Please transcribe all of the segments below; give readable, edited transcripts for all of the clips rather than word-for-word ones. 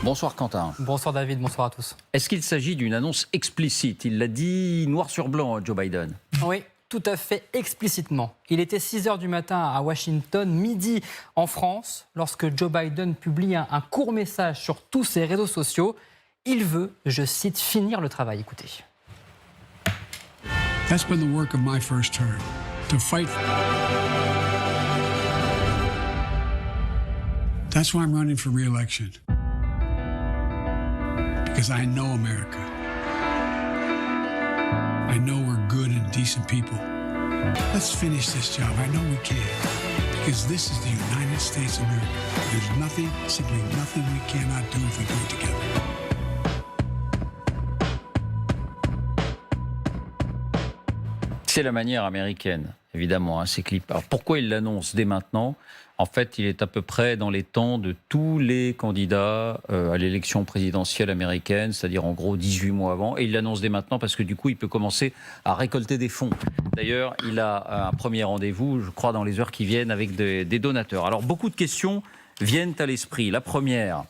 Bonsoir Quentin. Bonsoir David, bonsoir à tous. Est-ce qu'il s'agit d'une annonce explicite? Il l'a dit noir sur blanc, Joe Biden. Oui, tout à fait explicitement. Il était 6h du matin à Washington, midi en France, lorsque Joe Biden publie un court message sur tous ses réseaux sociaux. Il veut, je cite, finir le travail. Écoutez. That's been the work of my first term, to fight. That's why I'm running for re-election. Because I know America. I know we're good and decent people. Let's finish this job. I know we can. Because this is the United States of America. There's nothing, simply nothing we cannot do if we do it together. C'est la manière américaine, évidemment, ces clips. Alors pourquoi il l'annonce dès maintenant? En fait, il est à peu près dans les temps de tous les candidats à l'élection présidentielle américaine, c'est-à-dire en gros 18 mois avant. Et il l'annonce dès maintenant parce que du coup, il peut commencer à récolter des fonds. D'ailleurs, il a un premier rendez-vous, je crois, dans les heures qui viennent avec des donateurs. Alors, beaucoup de questions viennent à l'esprit. La première,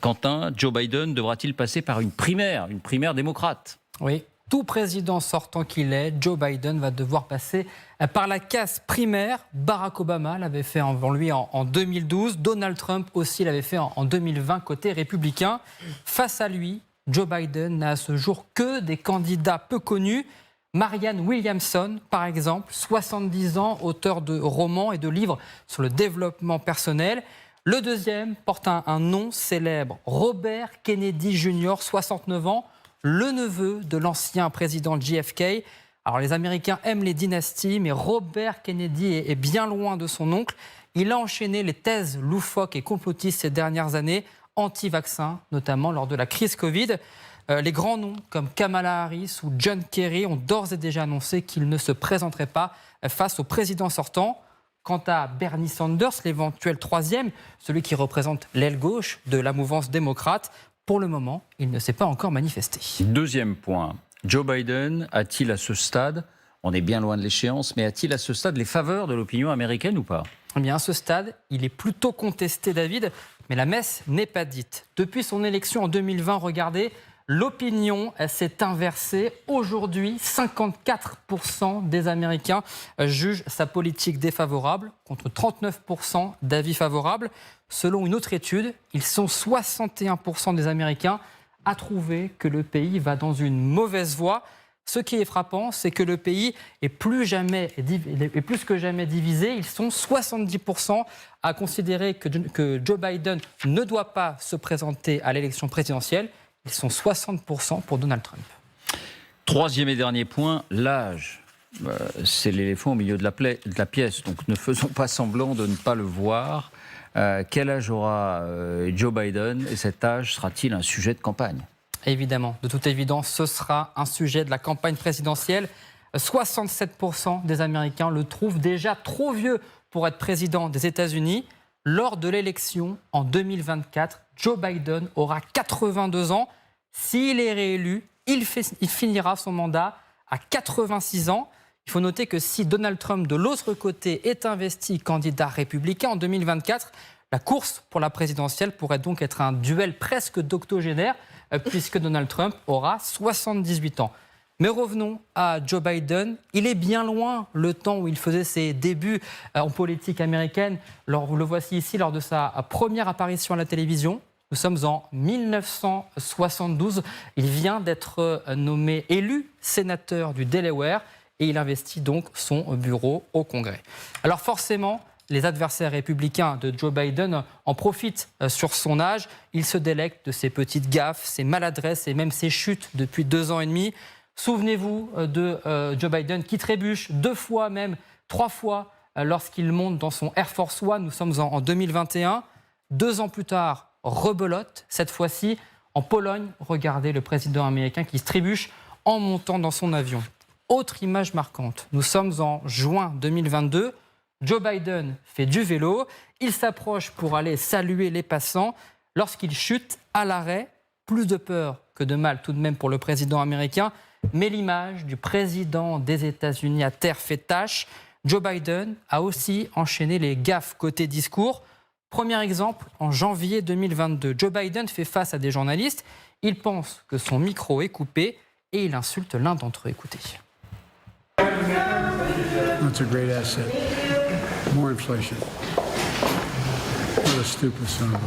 Quentin, Joe Biden devra-t-il passer par une primaire démocrate? Oui. Tout président sortant qu'il est, Joe Biden va devoir passer par la case primaire. Barack Obama l'avait fait avant lui en 2012. Donald Trump aussi l'avait fait en 2020 côté républicain. Face à lui, Joe Biden n'a à ce jour que des candidats peu connus. Marianne Williamson, par exemple, 70 ans, auteur de romans et de livres sur le développement personnel. Le deuxième porte un nom célèbre, Robert Kennedy Jr., 69 ans, le neveu de l'ancien président JFK. Alors les Américains aiment les dynasties, mais Robert Kennedy est bien loin de son oncle. Il a enchaîné les thèses loufoques et complotistes ces dernières années, anti-vaccins, notamment lors de la crise Covid. Les grands noms comme Kamala Harris ou John Kerry ont d'ores et déjà annoncé qu'ils ne se présenteraient pas face au président sortant. Quant à Bernie Sanders, l'éventuel troisième, celui qui représente l'aile gauche de la mouvance démocrate, pour le moment, il ne s'est pas encore manifesté. Deuxième point, Joe Biden a-t-il à ce stade, on est bien loin de l'échéance, mais a-t-il à ce stade les faveurs de l'opinion américaine ou pas? Eh bien, à ce stade, il est plutôt contesté, David, mais la messe n'est pas dite. Depuis son élection en 2020, regardez, l'opinion s'est inversée. Aujourd'hui, 54% des Américains jugent sa politique défavorable, contre 39% d'avis favorables. Selon une autre étude, ils sont 61% des Américains à trouver que le pays va dans une mauvaise voie. Ce qui est frappant, c'est que le pays est plus que jamais divisé. Ils sont 70% à considérer que Joe Biden ne doit pas se présenter à l'élection présidentielle. Ils sont 60% pour Donald Trump. Troisième et dernier point, l'âge. C'est l'éléphant au milieu de la pièce, donc ne faisons pas semblant de ne pas le voir. Quel âge aura Joe Biden et cet âge sera-t-il un sujet de campagne? Évidemment, de toute évidence, ce sera un sujet de la campagne présidentielle. 67% des Américains le trouvent déjà trop vieux pour être président des États-Unis. Lors de l'élection en 2024, Joe Biden aura 82 ans. S'il est réélu, il finira son mandat à 86 ans. Il faut noter que si Donald Trump, de l'autre côté, est investi candidat républicain en 2024, la course pour la présidentielle pourrait donc être un duel presque d'octogénaire, puisque Donald Trump aura 78 ans. Mais revenons à Joe Biden. Il est bien loin le temps où il faisait ses débuts en politique américaine. Le voici ici lors de sa première apparition à la télévision. Nous sommes en 1972. Il vient d'être élu sénateur du Delaware et il investit donc son bureau au Congrès. Alors forcément, les adversaires républicains de Joe Biden en profitent sur son âge. Ils se délectent de ses petites gaffes, ses maladresses et même ses chutes depuis 2 ans et demi. Souvenez-vous de Joe Biden qui trébuche 2 fois, même 3 fois, lorsqu'il monte dans son Air Force One. Nous sommes en 2021. 2 ans plus tard, rebelote, cette fois-ci en Pologne. Regardez le président américain qui se trébuche en montant dans son avion. Autre image marquante, nous sommes en juin 2022. Joe Biden fait du vélo. Il s'approche pour aller saluer les passants. Lorsqu'il chute à l'arrêt, plus de peur que de mal tout de même pour le président américain. Mais l'image du président des États-Unis à terre fait tâche. Joe Biden a aussi enchaîné les gaffes côté discours. Premier exemple, en janvier 2022, Joe Biden fait face à des journalistes. Il pense que son micro est coupé et il insulte l'un d'entre eux. Écoutez. That's a great asset. More inflation. What a stupid son of a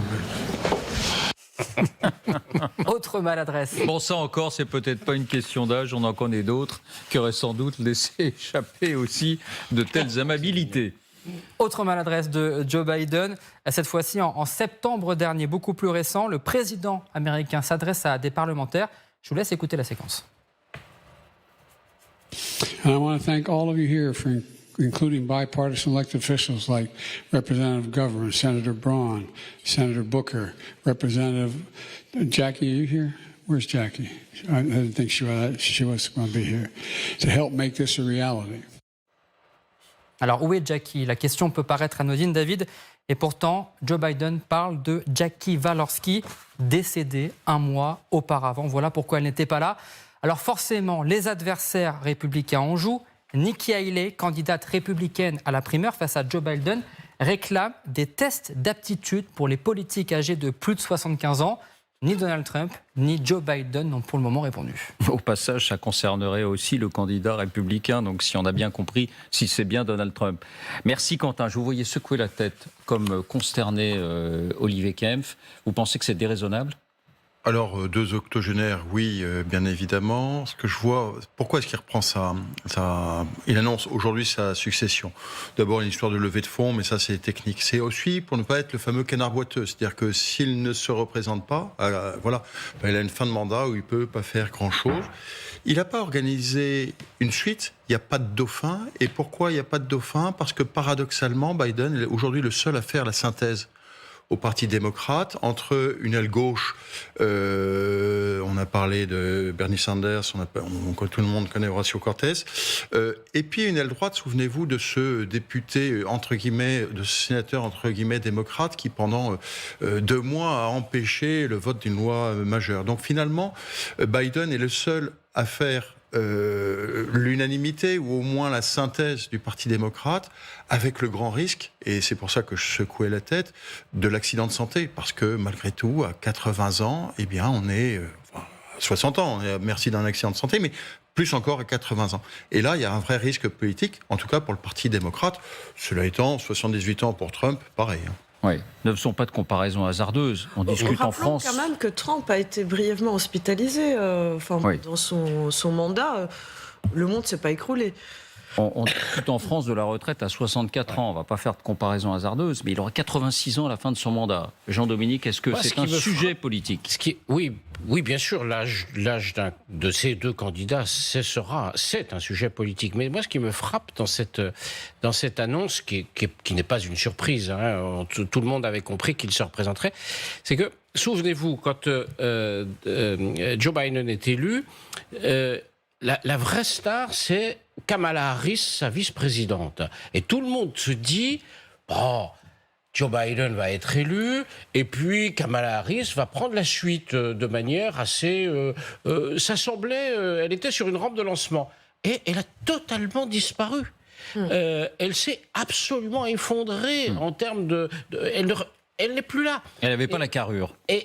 bitch. Autre maladresse. Bon, ça encore, c'est peut-être pas une question d'âge, on en connaît d'autres qui auraient sans doute laissé échapper aussi de telles amabilités. Autre maladresse de Joe Biden, cette fois-ci en septembre dernier, beaucoup plus récent, le président américain s'adresse à des parlementaires. Je vous laisse écouter la séquence. And I want to thank all of you here for including bipartisan elected officials like Representative Governor, Senator Braun, Senator Booker, Representative Jackie. Are you here? Where's Jackie? I didn't think she was going to be here to help make this a reality. Alors, où est Jackie? La question peut paraître anodine, David, et pourtant, Joe Biden parle de Jackie Walorski, décédée un mois auparavant. Voilà pourquoi elle n'était pas là. Alors forcément, les adversaires républicains en jouent. Nikki Haley, candidate républicaine à la primaire face à Joe Biden, réclame des tests d'aptitude pour les politiques âgés de plus de 75 ans. Ni Donald Trump, ni Joe Biden n'ont pour le moment répondu. Au passage, ça concernerait aussi le candidat républicain, donc si on a bien compris, si c'est bien Donald Trump. Merci Quentin, je vous voyais secouer la tête comme consterné Olivier Kempf. Vous pensez que c'est déraisonnable ? Alors, 2 octogénaires, oui, bien évidemment. Ce que je vois, pourquoi est-ce qu'il reprend il annonce aujourd'hui sa succession. D'abord, une histoire de levée de fonds, mais ça, c'est technique. C'est aussi pour ne pas être le fameux canard boiteux. C'est-à-dire que s'il ne se représente pas, il a une fin de mandat où il peut pas faire grand-chose. Il n'a pas organisé une suite, il n'y a pas de dauphin. Et pourquoi il n'y a pas de dauphin ? Parce que paradoxalement, Biden est aujourd'hui le seul à faire la synthèse au Parti démocrate, entre une aile gauche, on a parlé de Bernie Sanders, tout le monde connaît Horacio Cortez, et puis une aile droite, souvenez-vous de ce député, entre guillemets, de ce sénateur, entre guillemets, démocrate, qui pendant 2 mois a empêché le vote d'une loi majeure. Donc finalement, Biden est le seul à faire l'unanimité ou au moins la synthèse du Parti démocrate, avec le grand risque, et c'est pour ça que je secouais la tête, de l'accident de santé, parce que malgré tout, à 80 ans, eh bien on est à 60 ans, merci d'un accident de santé, mais plus encore à 80 ans. Et là, il y a un vrai risque politique, en tout cas pour le Parti démocrate. Cela étant, 78 ans pour Trump, pareil. Oui, ne sont pas de comparaison hasardeuse. On discute en France. Rappelons quand même que Trump a été brièvement hospitalisé dans son mandat. Le monde ne s'est pas écroulé. On discute en France de la retraite à 64 ans. On ne va pas faire de comparaison hasardeuse, mais il aura 86 ans à la fin de son mandat. Jean-Dominique, est-ce que c'est un sujet politique ? Oui, bien sûr, l'âge de ces 2 candidats, c'est un sujet politique. Mais moi, ce qui me frappe dans cette annonce, qui n'est pas une surprise, tout le monde avait compris qu'il se représenterait, c'est que, souvenez-vous, quand Joe Biden est élu, la vraie star, c'est Kamala Harris, sa vice-présidente. Et tout le monde se dit, Joe Biden va être élu, et puis Kamala Harris va prendre la suite de manière assez... ça semblait... elle était sur une rampe de lancement. Et elle a totalement disparu. Elle s'est absolument effondrée en termes de elle n'est plus là. Elle n'avait pas la carrure. Et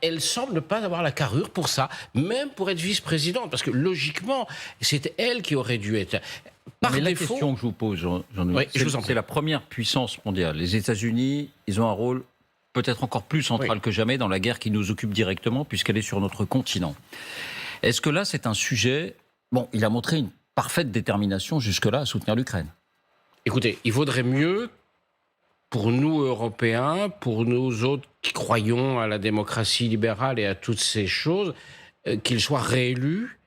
elle semble ne pas avoir la carrure pour ça, même pour être vice-présidente, parce que logiquement, c'était elle qui aurait dû être. Mais la question que je vous pose, Jean-Louis, c'est la première puissance mondiale. Les États-Unis, ils ont un rôle peut-être encore plus central que jamais dans la guerre qui nous occupe directement, puisqu'elle est sur notre continent. Est-ce que là, c'est un sujet... Bon, il a montré une parfaite détermination jusque-là à soutenir l'Ukraine. Écoutez, il vaudrait mieux... pour nous, Européens, pour nous autres qui croyons à la démocratie libérale et à toutes ces choses, qu'il soit réélu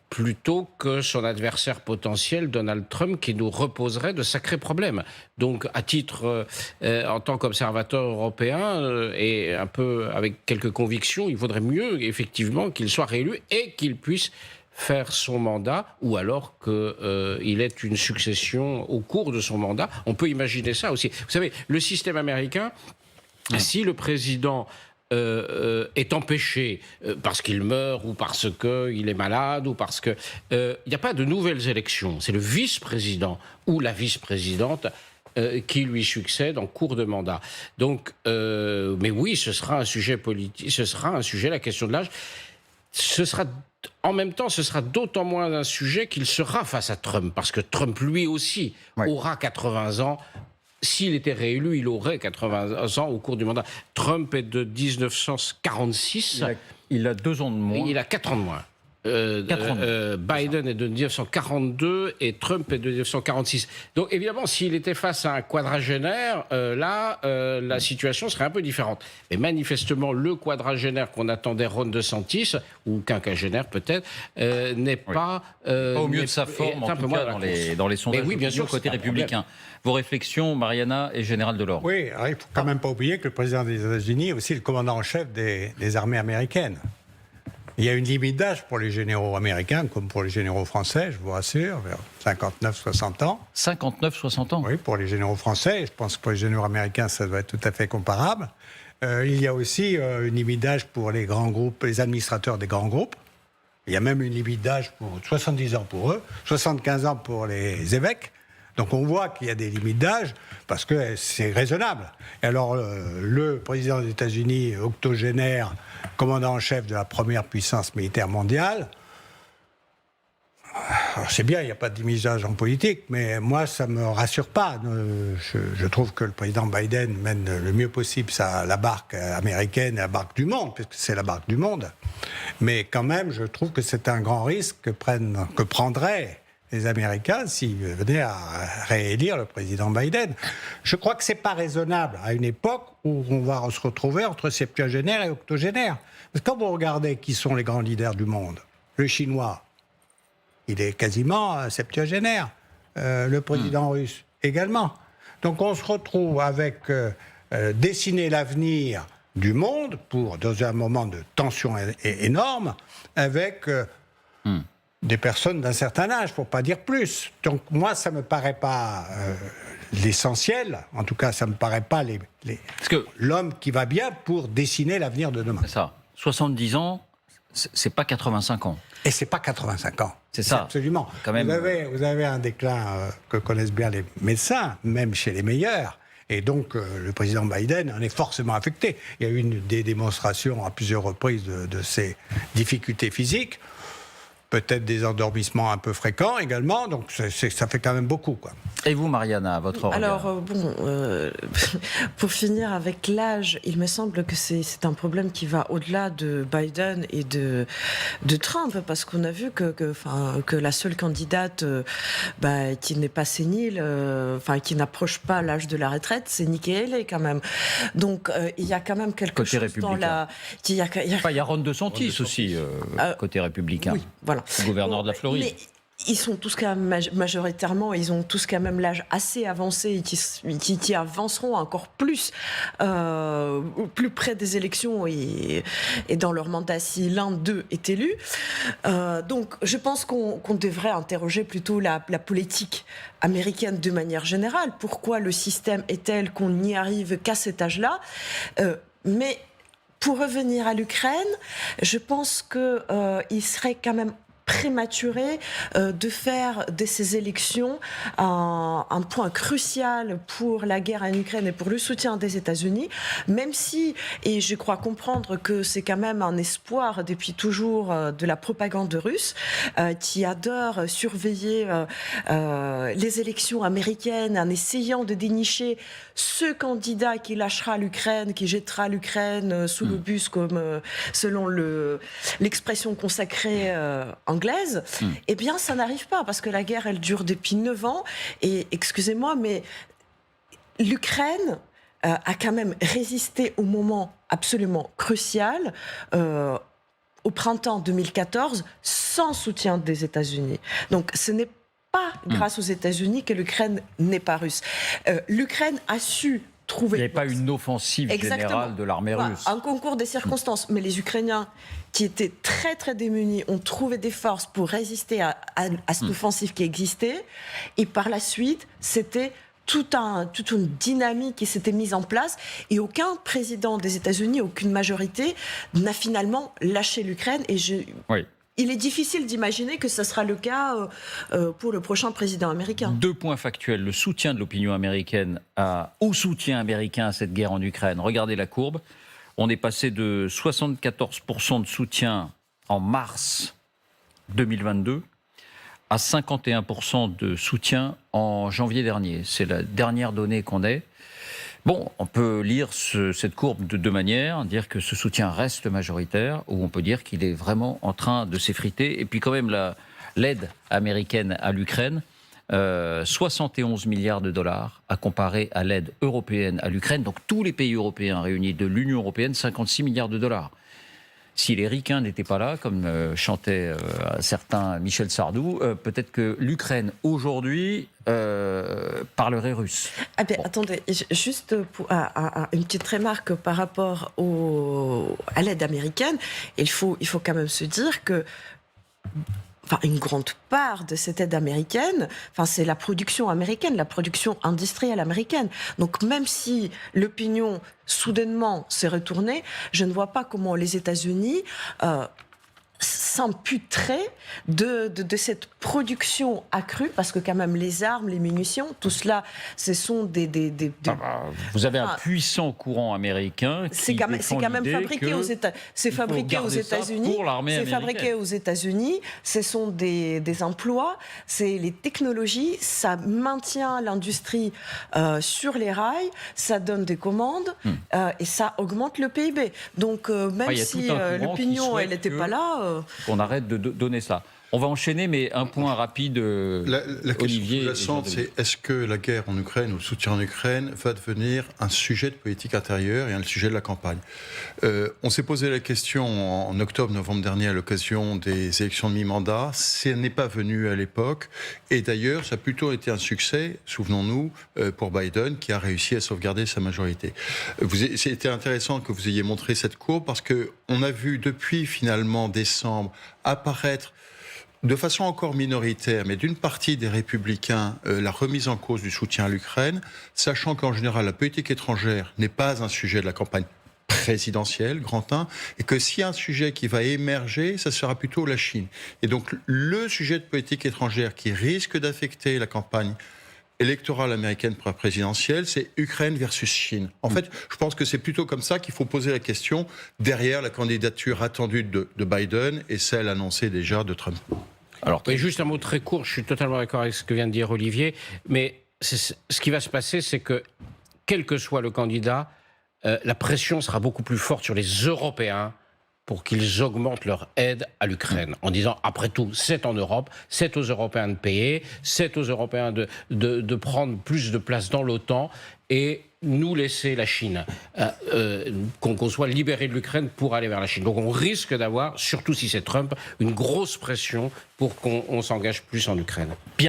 plutôt que son adversaire potentiel, Donald Trump, qui nous reposerait de sacrés problèmes. Donc, à titre, en tant qu'observateur européen, et un peu avec quelques convictions, il vaudrait mieux, effectivement, qu'il soit réélu et qu'il puisse faire son mandat, ou alors qu'il ait une succession au cours de son mandat. On peut imaginer ça aussi. Vous savez, le système américain, si le président est empêché parce qu'il meurt ou parce qu'il est malade ou parce que... il n'y a pas de nouvelles élections. C'est le vice-président ou la vice-présidente qui lui succède en cours de mandat. Donc, mais oui, ce sera un sujet politique, ce sera un sujet, la question de l'âge. En même temps, ce sera d'autant moins un sujet qu'il sera face à Trump, parce que Trump, lui aussi, aura 80 ans. S'il était réélu, il aurait 80 ans au cours du mandat. Trump est de 1946. Il a 2 ans de moins. Il a 4 ans de moins. Biden est de 1942 et Trump est de 1946. Donc évidemment, s'il était face à un quadragénaire, la situation serait un peu différente. Mais manifestement, le quadragénaire qu'on attendait, Ron DeSantis, ou quinquagénaire peut-être, n'est pas au mieux de sa forme, en tout cas dans les sondages. Mais oui, bien sûr, côté républicain. Vos réflexions, Mariana et Général Delors. Oui, alors il ne faut quand même pas oublier que le président des États-Unis est aussi le commandant en chef des armées américaines. Il y a une limite d'âge pour les généraux américains, comme pour les généraux français, je vous rassure, vers 59-60 ans. 59-60 ans. Oui, pour les généraux français. Je pense que pour les généraux américains, ça doit être tout à fait comparable. Il y a aussi une limite d'âge pour les grands groupes, les administrateurs des grands groupes. Il y a même une limite d'âge pour 70 ans pour eux, 75 ans pour les évêques. Donc on voit qu'il y a des limites d'âge parce que c'est raisonnable. Et alors le président des États-Unis, octogénaire, commandant en chef de la première puissance militaire mondiale, alors c'est bien, il n'y a pas de limite d'âge en politique, mais moi ça ne me rassure pas. Je trouve que le président Biden mène le mieux possible la barque américaine et la barque du monde, puisque c'est la barque du monde. Mais quand même, je trouve que c'est un grand risque que prendraient les Américains s'ils venaient à réélire le président Biden. Je crois que ce n'est pas raisonnable à une époque où on va se retrouver entre septuagénaires et octogénaires. Parce que quand vous regardez qui sont les grands leaders du monde, le Chinois, il est quasiment septuagénaire. Le président russe également. Donc on se retrouve avec dessiner l'avenir du monde dans un moment de tension énorme avec des personnes d'un certain âge, pour ne pas dire plus. Donc moi, ça ne me paraît pas l'essentiel. En tout cas, ça ne me paraît pas l'homme qui va bien pour dessiner l'avenir de demain. C'est ça. 70 ans, c'est pas 85 ans. Et c'est pas 85 ans. C'est ça. Absolument. Quand même... Vous avez un déclin que connaissent bien les médecins, même chez les meilleurs. Et donc, le président Biden en est forcément affecté. Il y a eu des démonstrations à plusieurs reprises de ses difficultés physiques. Peut-être des endormissements un peu fréquents également. Donc, ça fait quand même beaucoup, quoi. Et vous, Mariana, votre regard? Alors, pour finir avec l'âge, il me semble que c'est un problème qui va au-delà de Biden et de Trump, parce qu'on a vu que la seule candidate qui n'est pas sénile, qui n'approche pas l'âge de la retraite, c'est Nikki Haley, quand même. Donc, il y a quand même quelque côté chose dans la... Il y a Ron DeSantis aussi, côté républicain. Oui, voilà. Gouverneur de la Floride. Mais ils sont tous quand même majoritairement, ils ont tous quand même l'âge assez avancé et qui avanceront encore plus près des élections et dans leur mandat si l'un d'eux est élu. Donc je pense qu'on devrait interroger plutôt la politique américaine de manière générale. Pourquoi le système est tel qu'on n'y arrive qu'à cet âge-là mais pour revenir à l'Ukraine, je pense qu'il serait quand même prématuré de faire de ces élections un point crucial pour la guerre en Ukraine et pour le soutien des États-Unis, même si, et je crois comprendre que c'est quand même un espoir depuis toujours de la propagande russe qui adore surveiller les élections américaines en essayant de dénicher ce candidat qui lâchera l'Ukraine, qui jettera l'Ukraine sous le bus, comme selon l'expression consacrée anglaise, eh bien ça n'arrive pas parce que la guerre elle dure depuis 9 ans et excusez-moi mais l'Ukraine a quand même résisté au moment absolument crucial au printemps 2014 sans soutien des États-Unis. Donc ce n'est pas grâce aux États-Unis que l'Ukraine n'est pas russe. L'Ukraine a su trouver... Il n'y avait pas une offensive générale de l'armée russe. Un concours des circonstances. Mais les Ukrainiens, qui étaient très très démunis, ont trouvé des forces pour résister à cette offensive qui existait. Et par la suite, c'était toute une dynamique qui s'était mise en place. Et aucun président des États-Unis, aucune majorité, n'a finalement lâché l'Ukraine. Et Oui. il est difficile d'imaginer que ce sera le cas pour le prochain président américain. 2 points factuels. Le soutien de l'opinion américaine au soutien américain à cette guerre en Ukraine. Regardez la courbe. On est passé de 74% de soutien en mars 2022 à 51% de soutien en janvier dernier. C'est la dernière donnée qu'on ait. Bon, on peut lire cette courbe de 2 manières, dire que ce soutien reste majoritaire, ou on peut dire qu'il est vraiment en train de s'effriter. Et puis quand même, l'aide américaine à l'Ukraine, 71 milliards de dollars à comparer à l'aide européenne à l'Ukraine. Donc tous les pays européens réunis de l'Union européenne, 56 milliards de dollars. Si les ricains n'étaient pas là, comme chantait un certain Michel Sardou, peut-être que l'Ukraine aujourd'hui parlerait russe. Ah ben, bon. Attendez, juste pour, une petite remarque par rapport à l'aide américaine. Il faut quand même se dire que une grande part de cette aide américaine, c'est la production américaine, la production industrielle américaine. Donc même si l'opinion soudainement s'est retournée, je ne vois pas comment les États-Unis s'imputeraient de cette production accrue, parce que quand même les armes, les munitions, tout cela, ce sont vous avez un puissant courant américain qui c'est quand même fabriqué aux États-Unis. C'est fabriqué aux États-Unis. Ce sont des emplois, c'est les technologies, ça maintient l'industrie sur les rails, ça donne des commandes et ça augmente le PIB. Donc même si l'opinion elle n'était pas là. Qu'on arrête de donner ça. On va enchaîner, mais un point rapide, la Olivier. question sous-jacente, c'est est-ce que la guerre en Ukraine ou le soutien en Ukraine va devenir un sujet de politique intérieure et un sujet de la campagne ? On s'est posé la question en octobre-novembre dernier à l'occasion des élections de mi-mandat. Ce n'est pas venu à l'époque. Et d'ailleurs, ça a plutôt été un succès, souvenons-nous, pour Biden, qui a réussi à sauvegarder sa majorité. C'était intéressant que vous ayez montré cette courbe parce qu'on a vu depuis finalement décembre apparaître de façon encore minoritaire, mais d'une partie des républicains, la remise en cause du soutien à l'Ukraine, sachant qu'en général, la politique étrangère n'est pas un sujet de la campagne présidentielle, grand 1, et que s'il y a un sujet qui va émerger, ça sera plutôt la Chine. Et donc, le sujet de politique étrangère qui risque d'affecter la campagne électorale américaine présidentielle, c'est Ukraine versus Chine. En fait, je pense que c'est plutôt comme ça qu'il faut poser la question derrière la candidature attendue de Biden et celle annoncée déjà de Trump. Alors, juste un mot très court, je suis totalement d'accord avec ce que vient de dire Olivier, mais ce qui va se passer, c'est que, quel que soit le candidat, la pression sera beaucoup plus forte sur les Européens pour qu'ils augmentent leur aide à l'Ukraine, en disant, après tout, c'est en Europe, c'est aux Européens de payer, c'est aux Européens de prendre plus de place dans l'OTAN, et nous laisser la Chine, qu'on soit libéré de l'Ukraine pour aller vers la Chine. Donc on risque d'avoir, surtout si c'est Trump, une grosse pression pour qu'on s'engage plus en Ukraine.